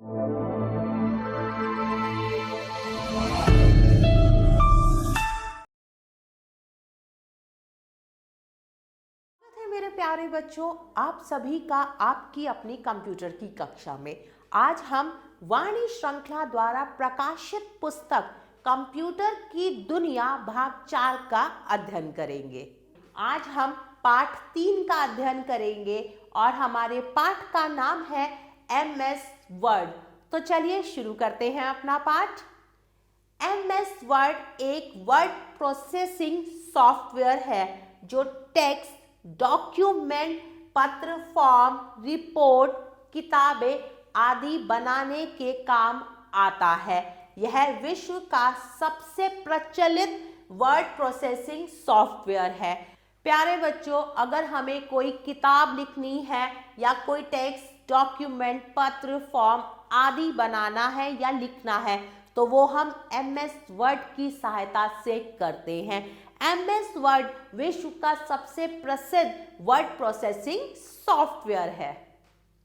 मेरे प्यारे बच्चों, आप सभी का आपकी अपनी कंप्यूटर की कक्षा में। आज हम वाणी श्रृंखला द्वारा प्रकाशित पुस्तक कंप्यूटर की दुनिया भाग 4 का अध्ययन करेंगे। आज हम पाठ 3 का अध्ययन करेंगे और हमारे पाठ का नाम है MS वर्ड। तो चलिए शुरू करते हैं अपना पाठ। MS वर्ड एक वर्ड प्रोसेसिंग सॉफ्टवेयर है जो टेक्स्ट, डॉक्यूमेंट, पत्र, फॉर्म, रिपोर्ट, किताबें आदि बनाने के काम आता है। यह विश्व का सबसे प्रचलित वर्ड प्रोसेसिंग सॉफ्टवेयर है। प्यारे बच्चों, अगर हमें कोई किताब लिखनी है या कोई टेक्स्ट, डॉक्यूमेंट, पत्र, फॉर्म आदि बनाना है या लिखना है तो वो हम MS वर्ड की सहायता से करते हैं। MS वर्ड विश्व का सबसे प्रसिद्ध वर्ड प्रोसेसिंग सॉफ्टवेयर है।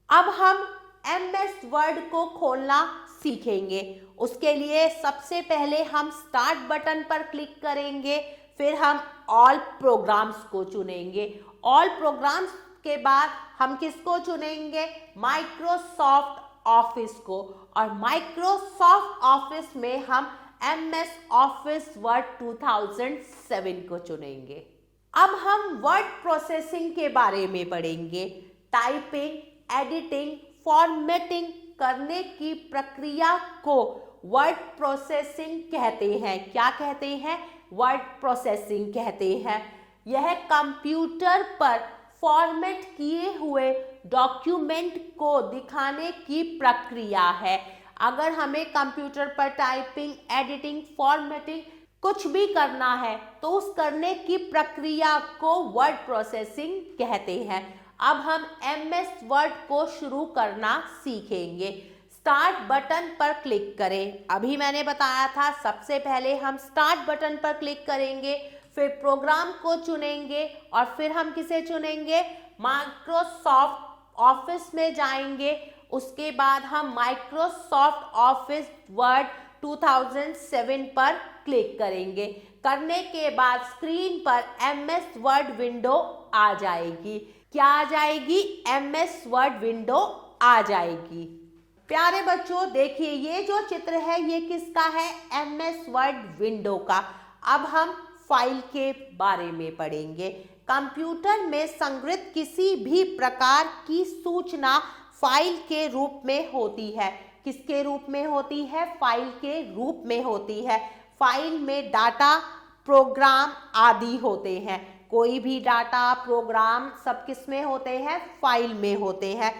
अब हम MS वर्ड को खोलना सीखेंगे। उसके लिए सबसे पहले हम स्टार्ट बटन पर क्लिक करेंगे, फिर हम ऑल प्रोग्राम्स को चुनेंगे। ऑल प्रोग्राम्स के बाद हम किसको चुनेंगे? माइक्रोसॉफ्ट ऑफिस को। और माइक्रोसॉफ्ट ऑफिस में हम MS ऑफिस वर्ड 2007 को चुनेंगे। अब हम वर्ड प्रोसेसिंग के बारे में पढ़ेंगे। टाइपिंग, एडिटिंग, फॉर्मेटिंग करने की प्रक्रिया को वर्ड प्रोसेसिंग कहते हैं। क्या कहते हैं? वर्ड प्रोसेसिंग कहते हैं। यह कंप्यूटर पर फॉर्मेट किए हुए डॉक्यूमेंट को दिखाने की प्रक्रिया है। अगर हमें कंप्यूटर पर टाइपिंग, एडिटिंग, फॉर्मेटिंग कुछ भी करना है तो उस करने की प्रक्रिया को वर्ड प्रोसेसिंग कहते हैं। अब हम MS वर्ड को शुरू करना सीखेंगे। स्टार्ट बटन पर क्लिक करें। अभी मैंने बताया था सबसे पहले हम स्टार्ट बटन पर क्लिक करेंगे, फिर प्रोग्राम को चुनेंगे और फिर हम किसे चुनेंगे? माइक्रोसॉफ्ट ऑफिस में जाएंगे। उसके बाद हम माइक्रोसॉफ्ट ऑफिस वर्ड 2007 पर क्लिक करेंगे। करने के बाद स्क्रीन पर MS वर्ड विंडो आ जाएगी। क्या आ जाएगी? MS वर्ड विंडो आ जाएगी। प्यारे बच्चों, देखिए ये जो चित्र है ये किसका है? MS वर्ड विंडो का। अब हम फाइल के बारे में पढ़ेंगे। कंप्यूटर में संग्रहित किसी भी प्रकार की सूचना फाइल के रूप में होती है। किसके रूप में होती है? फाइल के रूप में होती है। फाइल में डाटा, प्रोग्राम आदि होते हैं। कोई भी डाटा, प्रोग्राम सब किस में होते हैं? फाइल में होते हैं।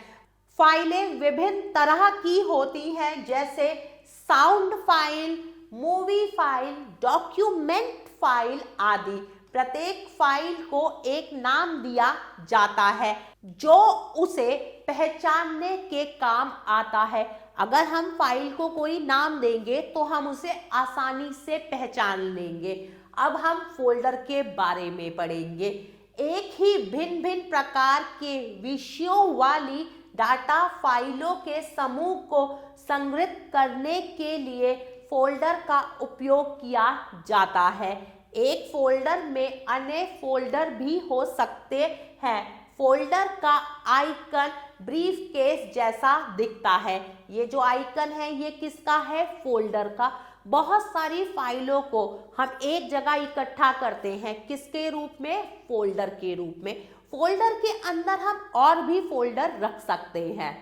फाइलें विभिन्न तरह की होती हैं, जैसे sound file, movie file, document file आदि। प्रत्येक फाइल को एक नाम दिया जाता है जो उसे पहचानने के काम आता है। अगर हम फाइल को कोई नाम देंगे तो हम उसे आसानी से पहचान लेंगे। अब हम फोल्डर के बारे में पढ़ेंगे। एक ही भिन्न भिन्न प्रकार के विषयों वाली डाटा फाइलों के समूह को संग्रहित करने के लिए फोल्डर का उपयोग किया जाता है। एक फोल्डर में अन्य फोल्डर भी हो सकते हैं। फोल्डर का आइकन ब्रीफ केस जैसा दिखता है। ये जो आइकन है ये किसका है? फोल्डर का। बहुत सारी फाइलों को हम एक जगह इकट्ठा करते हैं। किसके रूप में? फोल्डर के रूप में। फोल्डर के अंदर हम और भी फोल्डर रख सकते हैं।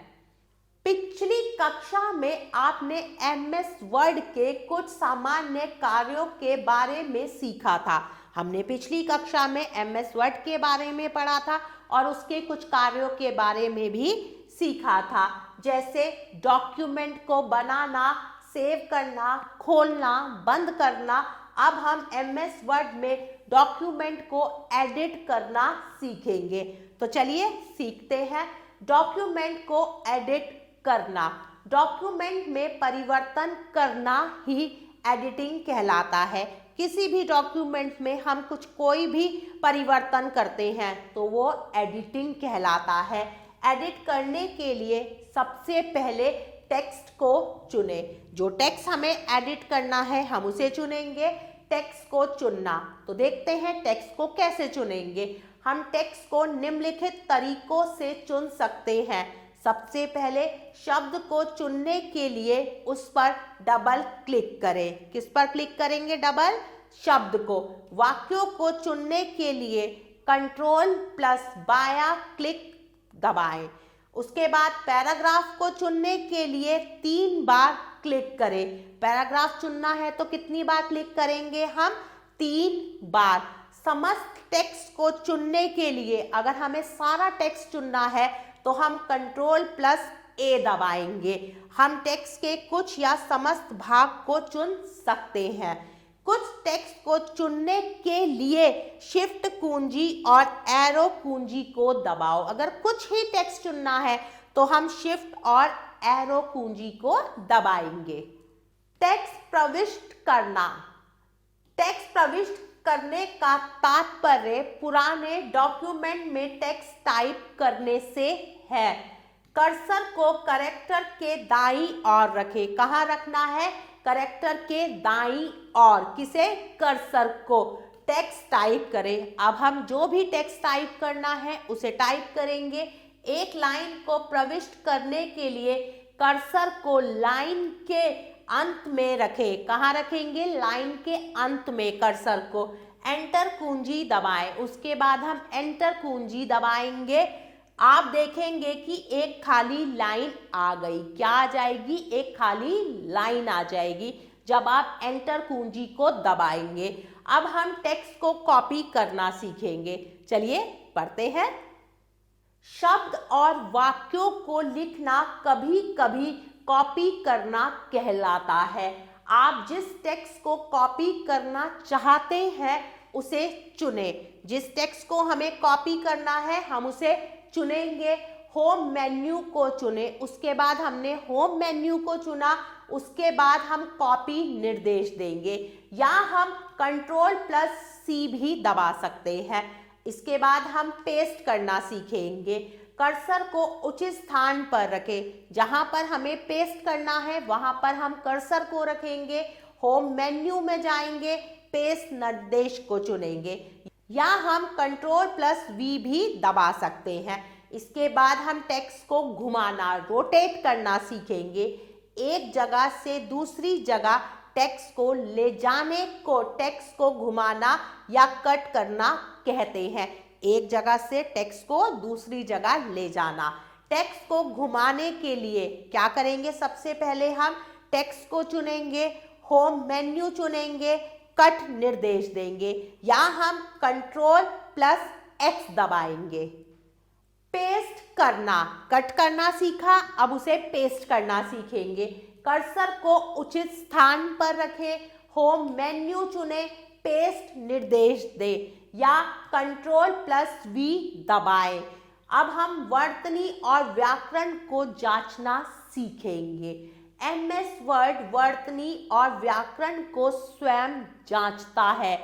पिछली कक्षा में आपने MS वर्ड के कुछ सामान्य कार्यों के बारे में सीखा था। हमने पिछली कक्षा में MS वर्ड के बारे में पढ़ा था और उसके कुछ कार्यों के बारे में भी सीखा था, जैसे डॉक्यूमेंट को बनाना, सेव करना, खोलना, बंद करना। अब हम MS वर्ड में डॉक्यूमेंट को एडिट करना सीखेंगे। तो चलिए सीखते हैं। डॉक्यूमेंट को एडिट करना। डॉक्यूमेंट में परिवर्तन करना ही एडिटिंग कहलाता है। किसी भी डॉक्यूमेंट में हम कोई भी परिवर्तन करते हैं तो वो एडिटिंग कहलाता है। एडिट करने के लिए सबसे पहले टेक्स्ट को चुने। जो टेक्स्ट हमें एडिट करना है हम उसे चुनेंगे। टेक्स्ट को चुनना, तो देखते हैं टेक्स्ट को कैसे चुनेंगे। हम टेक्स्ट को निम्नलिखित तरीकों से चुन सकते हैं। सबसे पहले शब्द को चुनने के लिए उस पर डबल क्लिक करें। किस पर क्लिक करेंगे? डबल शब्द को। वाक्यों को चुनने के लिए कंट्रोल प्लस बायां क्लिक दबाएं। उसके बाद पैराग्राफ को चुनने के लिए 3 बार क्लिक करें। पैराग्राफ चुनना है तो कितनी बार क्लिक करेंगे हम? 3 बार। समस्त टेक्स्ट को चुनने के लिए अगर हमें सारा टेक्स्ट चुनना है तो हम कंट्रोल प्लस ए दबाएंगे। हम टेक्स्ट के कुछ या समस्त भाग को चुन सकते हैं। कुछ टेक्स्ट को चुनने के लिए शिफ्ट कुंजी और एरो कुंजी को दबाओ। अगर कुछ ही टेक्स्ट चुनना है तो हम शिफ्ट और एरो कुंजी को दबाएंगे। टेक्स्ट प्रविष्ट करना। टेक्स्ट प्रविष्ट करने का तात्पर्य पुराने डॉक्यूमेंट में टेक्स्ट टाइप करने से है। कर्सर को कैरेक्टर के दाईं ओर रखें। कहाँ रखना है? कैरेक्टर के दाईं ओर। किसे? कर्सर को। टेक्स्ट टाइप करें। अब हम जो भी टेक्स्ट टाइप करना है उसे टाइप करेंगे। एक लाइन को प्रविष्ट करने के लिए कर्सर को लाइन के अंत में रखें। कहाँ रखेंगे? लाइन के अंत में कर्सर को। एंटर कुंजी दबाएं। उसके बाद हम एंटर कुंजी दबाएंगे। आप देखेंगे कि एक खाली लाइन आ गई। क्या आ जाएगी? एक खाली लाइन आ जाएगी जब आप एंटर कुंजी को दबाएंगे। अब हम टेक्स्ट को कॉपी करना सीखेंगे। चलिए पढ़ते हैं। शब्द और वाक्यों को लिखना कभी कभी कॉपी करना कहलाता है। आप जिस टेक्स्ट को कॉपी करना चाहते हैं उसे चुनें। जिस टेक्स्ट को हमें कॉपी करना है हम उसे चुनेंगे। होम मेन्यू को चुने। उसके बाद हमने होम मेन्यू को चुना, उसके बाद हम कॉपी निर्देश देंगे या हम कंट्रोल प्लस सी भी दबा सकते हैं। इसके बाद हम पेस्ट करना सीखेंगे। कर्सर को उचित स्थान पर रखें। जहां पर हमें पेस्ट करना है वहां पर हम कर्सर को रखेंगे। होम मेन्यू में जाएंगे, पेस्ट निर्देश को चुनेंगे या हम कंट्रोल प्लस वी भी दबा सकते हैं। इसके बाद हम टेक्स्ट को घुमाना, रोटेट करना सीखेंगे। एक जगह से दूसरी जगह टेक्स्ट को ले जाने को टेक्स्ट को घुमाना या कट करना कहते हैं। एक जगह से टेक्स्ट को दूसरी जगह ले जाना। टेक्स्ट को घुमाने के लिए क्या करेंगे? सबसे पहले हम टेक्स्ट को चुनेंगे, होम मेन्यू चुनेंगे, कट निर्देश देंगे या हम कंट्रोल प्लस एक्स दबाएंगे। पेस्ट करना। कट करना सीखा, अब उसे पेस्ट करना सीखेंगे। कर्सर को उचित स्थान पर रखें, होम मेन्यू चुने, पेस्ट निर्देश दे या कंट्रोल प्लस वी दबाएं। अब हम वर्तनी और व्याकरण को जांचना सीखेंगे। MS वर्ड वर्तनी और व्याकरण को स्वयं जांचता है।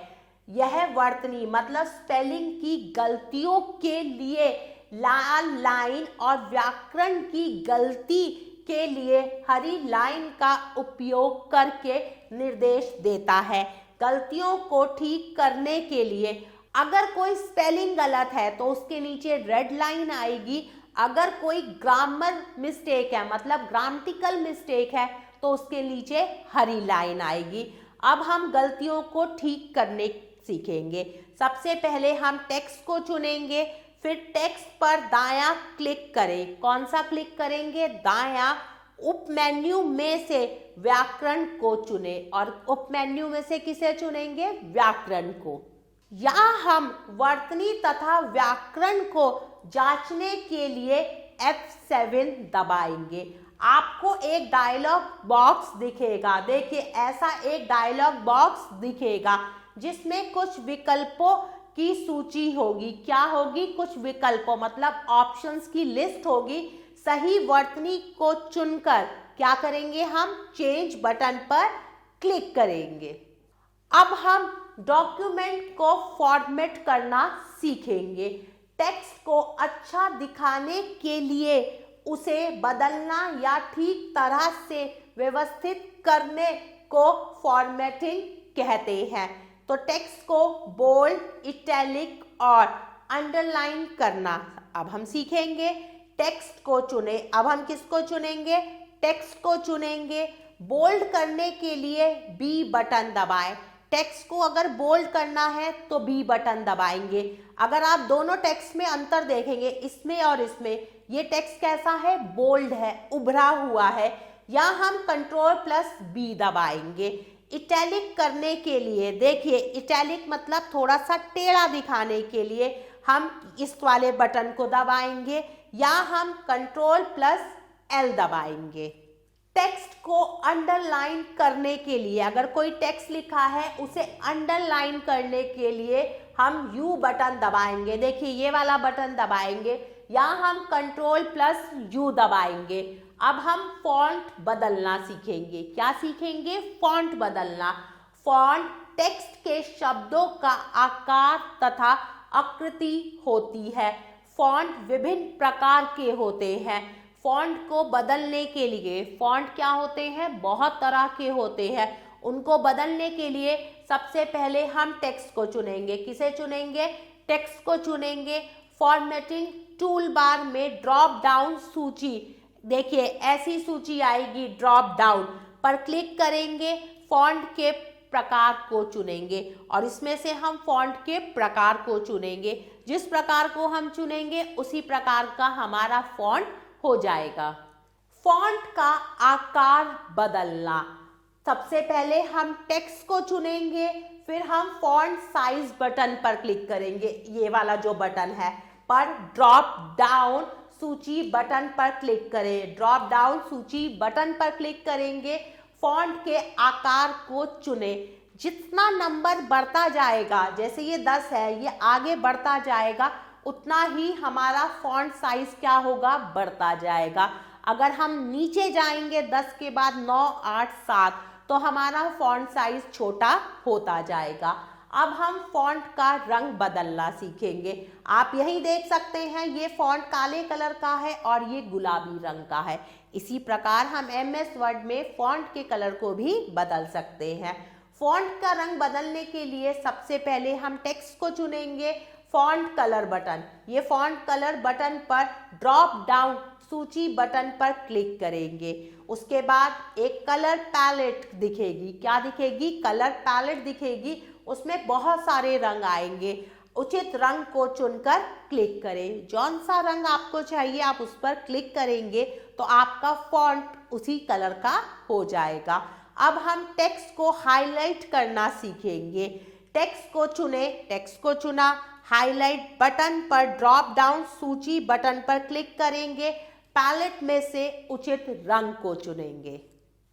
यह वर्तनी मतलब स्पेलिंग की गलतियों के लिए लाल लाइन और व्याकरण की गलती के लिए हरी लाइन का उपयोग करके निर्देश देता है। गलतियों को ठीक करने के लिए अगर कोई स्पेलिंग गलत है तो उसके नीचे रेड लाइन आएगी। अगर कोई ग्रामर मिस्टेक है मतलब ग्रामेटिकल मिस्टेक है तो उसके नीचे हरी लाइन आएगी। अब हम गलतियों को ठीक करने सीखेंगे। सबसे पहले हम टेक्स्ट को चुनेंगे, फिर टेक्स्ट पर दायां क्लिक करें। कौन सा क्लिक करेंगे? दायां। उप मेन्यू में से व्याकरण को चुने और उप मेन्यू में से किसे चुनेंगे? व्याकरण को। या हम वर्तनी तथा व्याकरण को जांचने के लिए F7 दबाएंगे। आपको एक डायलॉग बॉक्स दिखेगा। देखिए ऐसा एक डायलॉग बॉक्स दिखेगा जिसमें कुछ विकल्पों की सूची होगी। क्या होगी? कुछ विकल्पों मतलब ऑप्शंस की लिस्ट होगी। सही वर्तनी को चुनकर क्या करेंगे? हम चेंज बटन पर क्लिक करेंगे। अब हम डॉक्यूमेंट को फॉर्मेट करना सीखेंगे। टेक्स्ट को अच्छा दिखाने के लिए उसे बदलना या ठीक तरह से व्यवस्थित करने को फॉर्मेटिंग कहते हैं। तो टेक्स्ट को बोल्ड, इटैलिक और अंडरलाइन करना अब हम सीखेंगे। टेक्स्ट को चुने, अब हम किसको चुनेंगे? टेक्स्ट को चुनेंगे। बोल्ड करने के लिए बी बटन दबाएं। टेक्स्ट को अगर बोल्ड करना है तो बी बटन दबाएंगे। अगर आप दोनों टेक्स्ट में अंतर देखेंगे, इसमें और इसमें, ये टेक्स्ट कैसा है? बोल्ड है, उभरा हुआ है। या हम कंट्रोल प्लस बी दबाएंगे। इटैलिक करने के लिए देखिए, इटैलिक मतलब थोड़ा सा टेढ़ा दिखाने के लिए हम इस वाले बटन को दबाएंगे या हम कंट्रोल प्लस एल दबाएंगे। टेक्स्ट को अंडरलाइन करने के लिए, अगर कोई टेक्स्ट लिखा है उसे अंडरलाइन करने के लिए हम यू बटन दबाएंगे। देखिए ये वाला बटन दबाएंगे या हम कंट्रोल प्लस यू दबाएंगे। अब हम फॉन्ट बदलना सीखेंगे। क्या सीखेंगे? फॉन्ट बदलना। फॉन्ट टेक्स्ट के शब्दों का आकार तथा आकृति होती है। फॉन्ट विभिन्न प्रकार के होते हैं। फॉन्ट को बदलने के लिए, फॉन्ट क्या होते हैं? बहुत तरह के होते हैं। उनको बदलने के लिए सबसे पहले हम टेक्स्ट को चुनेंगे। किसे चुनेंगे? टेक्स्ट को चुनेंगे। फॉर्मेटिंग टूल बार में ड्रॉप डाउन सूची, देखिए ऐसी सूची आएगी, ड्रॉप डाउन पर क्लिक करेंगे, फॉन्ट के प्रकार को चुनेंगे और इसमें से हम फॉन्ट के प्रकार को चुनेंगे। जिस प्रकार को हम चुनेंगे उसी प्रकार का हमारा फॉन्ट हो जाएगा। फॉन्ट का आकार बदलना, सबसे पहले हम टेक्स्ट को चुनेंगे, फिर हम फॉन्ट साइज बटन पर क्लिक करेंगे, ये वाला जो बटन है, पर ड्रॉप डाउन सूची बटन पर क्लिक करें। ड्रॉप डाउन सूची बटन पर क्लिक करेंगे, फॉन्ट के आकार को चुने। जितना नंबर बढ़ता जाएगा, जैसे ये 10 है, ये आगे बढ़ता जाएगा, उतना ही हमारा फॉन्ट साइज क्या होगा? बढ़ता जाएगा। अगर हम नीचे जाएंगे 10 के बाद 9, 8, 7, तो हमारा फॉन्ट साइज छोटा होता जाएगा। अब हम फॉन्ट का रंग बदलना सीखेंगे। आप यही देख सकते हैं, ये फॉन्ट काले कलर का है और ये गुलाबी रंग का है। इसी प्रकार हम MS वर्ड में फॉन्ट के कलर को भी बदल सकते हैं। फॉन्ट का रंग बदलने के लिए सबसे पहले हम टेक्स्ट को चुनेंगे, फॉन्ट कलर बटन, ये फॉन्ट कलर बटन पर ड्रॉप डाउन सूची बटन पर क्लिक करेंगे। उसके बाद एक कलर पैलेट दिखेगी। क्या दिखेगी? कलर पैलेट दिखेगी। उसमें बहुत सारे रंग आएंगे। उचित रंग को चुनकर क्लिक करें। जौन सा रंग आपको चाहिए आप उस पर क्लिक करेंगे तो आपका फॉन्ट उसी कलर का हो जाएगा। अब हम टेक्स्ट को हाईलाइट करना सीखेंगे। टेक्स्ट को चुने, टेक्स्ट को चुना, हाईलाइट बटन पर ड्रॉप डाउन सूची बटन पर क्लिक करेंगे, पैलेट में से उचित रंग को चुनेंगे।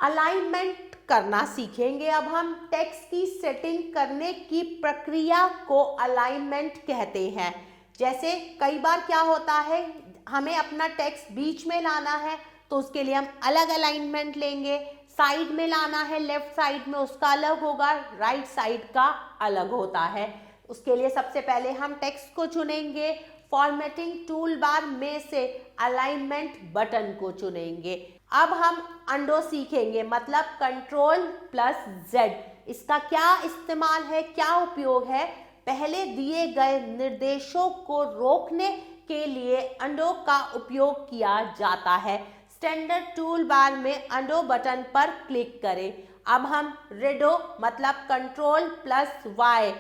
अलाइनमेंट करना सीखेंगे। अब हम टेक्स्ट की सेटिंग करने की प्रक्रिया को अलाइनमेंट कहते हैं। जैसे कई बार क्या होता है, हमें अपना टेक्स्ट बीच में लाना है तो उसके लिए हम अलग अलाइनमेंट लेंगे। साइड में लाना है, लेफ्ट साइड में, उसका अलग होगा, राइट साइड का अलग होता है। उसके लिए सबसे पहले हम टेक्स्ट को चुनेंगे, फॉर्मेटिंग टूल बार में से अलाइनमेंट बटन को चुनेंगे। अब हम अंडो सीखेंगे, मतलब कंट्रोल प्लस जेड। इसका क्या इस्तेमाल है, क्या उपयोग है? पहले दिए गए निर्देशों को रोकने के लिए अंडो का उपयोग किया जाता है। स्टैंडर्ड टूल बार में अंडो बटन पर क्लिक करें। अब हम रेडो मतलब कंट्रोल प्लस वाई,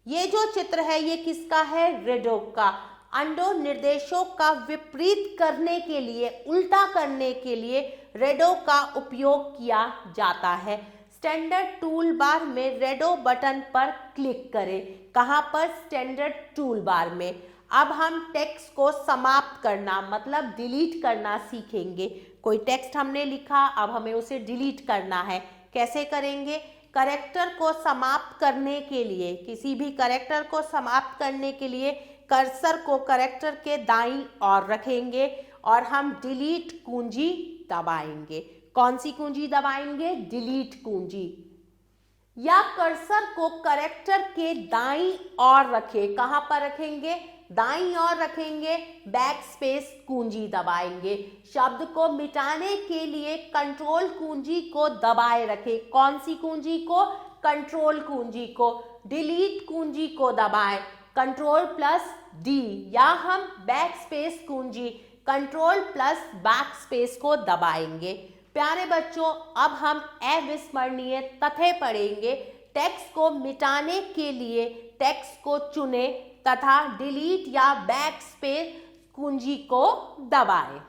ये जो चित्र है ये किसका है? रेडो का। अंडो निर्देशों का विपरीत करने के लिए, उल्टा करने के लिए रेडो का उपयोग किया जाता है। स्टैंडर्ड टूल बार में रेडो बटन पर क्लिक करें। कहाँ पर? स्टैंडर्ड टूल बार में। अब हम टेक्स्ट को समाप्त करना मतलब डिलीट करना सीखेंगे। कोई टेक्स्ट हमने लिखा, अब हमें उसे डिलीट करना है। कैसे करेंगे? कैरेक्टर को समाप्त करने के लिए, किसी भी कैरेक्टर को समाप्त करने के लिए कर्सर को कैरेक्टर के दाईं ओर रखेंगे और हम डिलीट कुंजी दबाएंगे। कौन सी कुंजी दबाएंगे? डिलीट कुंजी। या कर्सर को कैरेक्टर के दाईं ओर रखें। कहां पर रखेंगे? दाईं ओर रखेंगे, बैक स्पेस कुंजी दबाएंगे। शब्द को मिटाने के लिए कंट्रोल कुंजी को दबाए रखें। कौन सी कुंजी को? कंट्रोल कुंजी को। डिलीट कुंजी को दबाएं, कंट्रोल प्लस डी, या हम बैक स्पेस कुंजी कंट्रोल प्लस बैक स्पेस को दबाएंगे। प्यारे बच्चों, अब हम अविस्मरणीय तथ्य पढ़ेंगे। टेक्स्ट को मिटाने के लिए टेक्स्ट को चुने तथा डिलीट या बैक स्पेस कुंजी को दबाएं।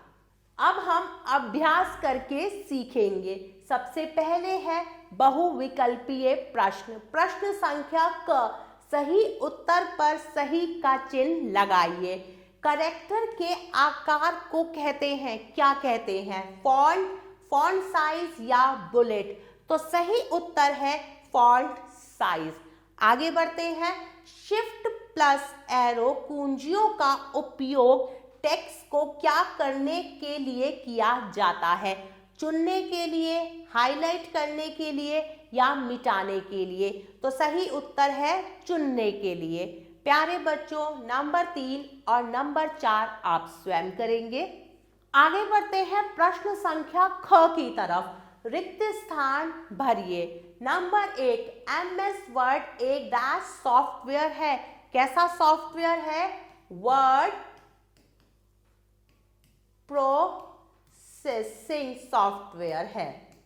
अब हम अभ्यास करके सीखेंगे। सबसे पहले है बहुविकल्पीय प्रश्न। प्रश्न संख्या क, सही उत्तर पर सही का चिन्ह लगाइए। कैरेक्टर के आकार को कहते हैं, क्या कहते हैं? फॉन्ट, फॉन्ट साइज या बुलेट? तो सही उत्तर है फॉन्ट साइज। आगे बढ़ते हैं। शिफ्ट प्लस एरो कुंजियों का उपयोग टेक्स्ट को क्या करने के लिए किया जाता है? चुनने के लिए, हाईलाइट करने के लिए या मिटाने के लिए? तो सही उत्तर है चुनने के लिए। प्यारे बच्चों, नंबर 3 और नंबर 4 आप स्वयं करेंगे। आगे बढ़ते हैं प्रश्न संख्या ख की तरफ। रिक्त स्थान भरिए। नंबर 1, MS वर्ड एक डैश सॉफ्टवेयर है। कैसा सॉफ्टवेयर है? वर्ड प्रोसेसिंग सॉफ्टवेयर है।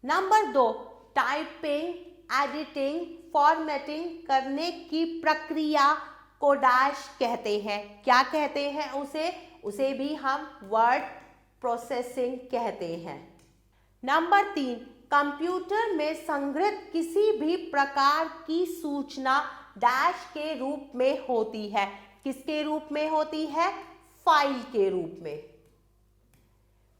नंबर 2, टाइपिंग, एडिटिंग, फॉर्मेटिंग करने की प्रक्रिया को डैश कहते हैं। क्या कहते हैं उसे? उसे भी हम वर्ड प्रोसेसिंग कहते हैं। नंबर 3, कंप्यूटर में संग्रहित किसी भी प्रकार की सूचना डैश के रूप में होती है। किसके रूप में होती है? फाइल के रूप में।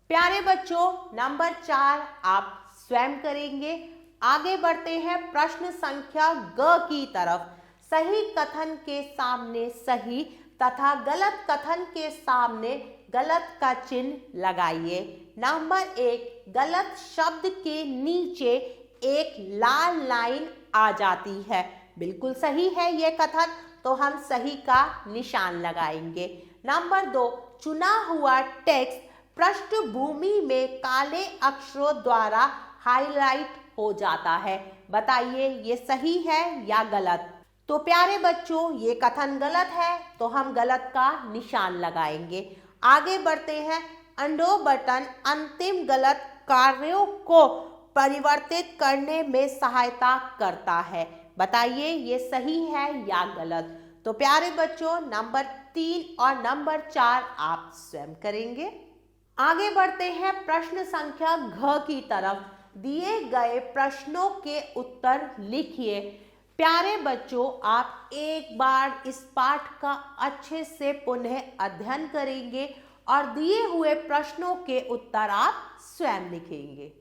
प्यारे बच्चों, नंबर 4 आप स्वयं करेंगे। आगे बढ़ते हैं प्रश्न संख्या ग की तरफ। सही कथन के सामने सही तथा गलत कथन के सामने गलत का चिन्ह लगाइए। नंबर 1, गलत शब्द के नीचे एक लाल लाइन आ जाती है। बिल्कुल सही है ये कथन, तो हम सही का निशान लगाएंगे। नंबर 2, चुना हुआ टेक्स्ट पृष्ठभूमि में काले अक्षरों द्वारा हाईलाइट हो जाता है। बताइए ये सही है या गलत? तो प्यारे बच्चों, ये कथन गलत है, तो हम गलत का निशान लगाएंगे। आगे बढ़ते हैं। अंडो बटन अंतिम गलत कार्यों को परिवर्तित करने में सहायता करता है। बताइए ये सही है या गलत? तो प्यारे बच्चों, नंबर 3 और नंबर 4 आप स्वयं करेंगे। आगे बढ़ते हैं प्रश्न संख्या घ की तरफ। दिए गए प्रश्नों के उत्तर लिखिए। प्यारे बच्चों, आप एक बार इस पाठ का अच्छे से पुनः अध्ययन करेंगे और दिए हुए प्रश्नों के उत्तर आप स्वयं लिखेंगे।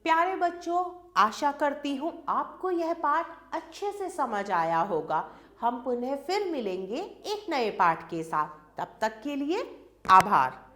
प्यारे बच्चों, आशा करती हूँ आपको यह पाठ अच्छे से समझ आया होगा। हम पुनः फिर मिलेंगे एक नए पाठ के साथ। तब तक के लिए आभार।